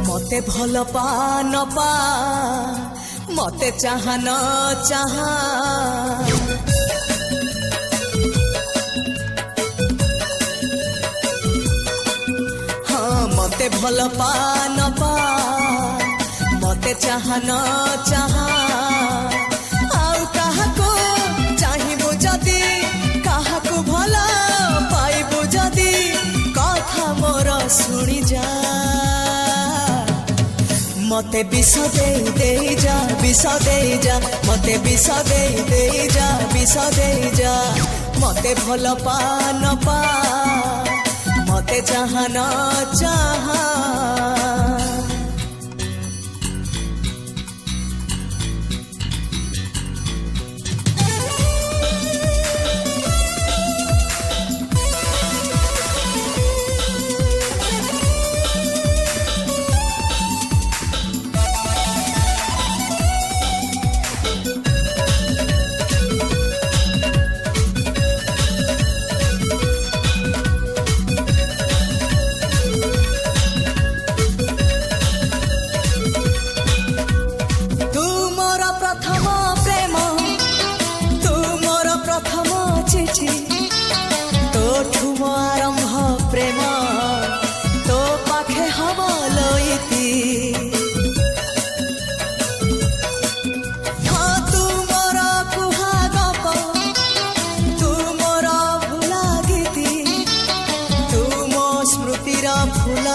मते भल पा न पा मते चाह न चाह हाँ मते भल पा न पा मते चाह न चाह आउ काहाको चाहिबो जदी काहाको भल पाइबो जदी कथा मोर सुनी जा मते विष दे जा विष दे जा मते विष दे जा विष दे जा मते भल पा न पा मते चाह न चाह फूल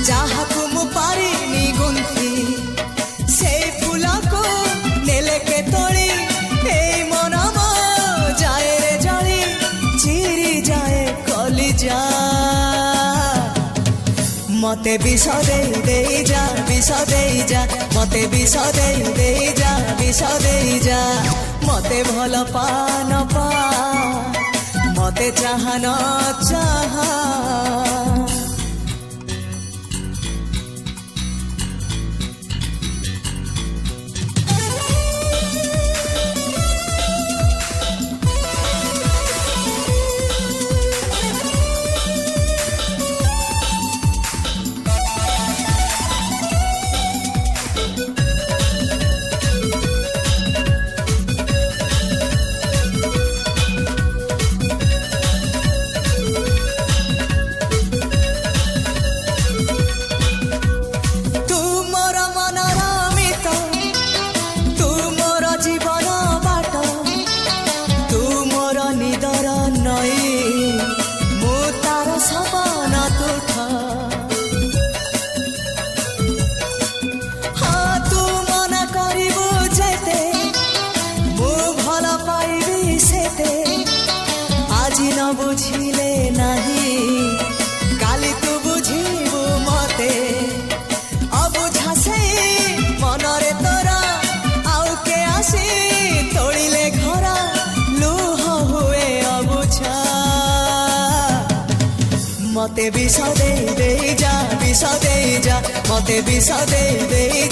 जहाँ को मु पारिनी गुंथी से फूल को नेले के तोड़ी ए मन जाए रे जली चिरी जाए कली जा मते विष दे जा विष दे जा मते विष दे जा विष दे जा मते भल पा न पा मते चाह न चाह आज न बुझिले नहीं काली तू बुझिबु मते अबुझा से मनरे तोरा आउ के आसी तोड़िले घर लुह हुए अबुझा मते विष दे जा विष दे जा मते विष दे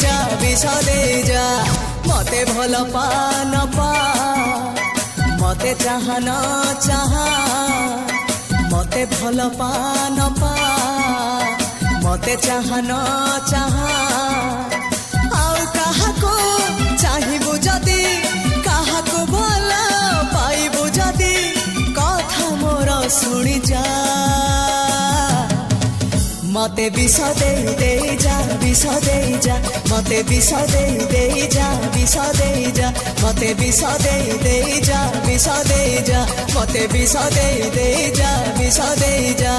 जा विष दे जा मते भल पा न पा मते चाह न चाह मते भल पा न पा मते चाह न चाह आउ काहाको चाहिबु जदी काहाको भल पाइबु जदी कथा मोर सुनी जा मते विष दे जा विष दे जा मते विष दे जा विष दे जा मते विष दे जा विष दे जा मते विष दे जा विष दे जा।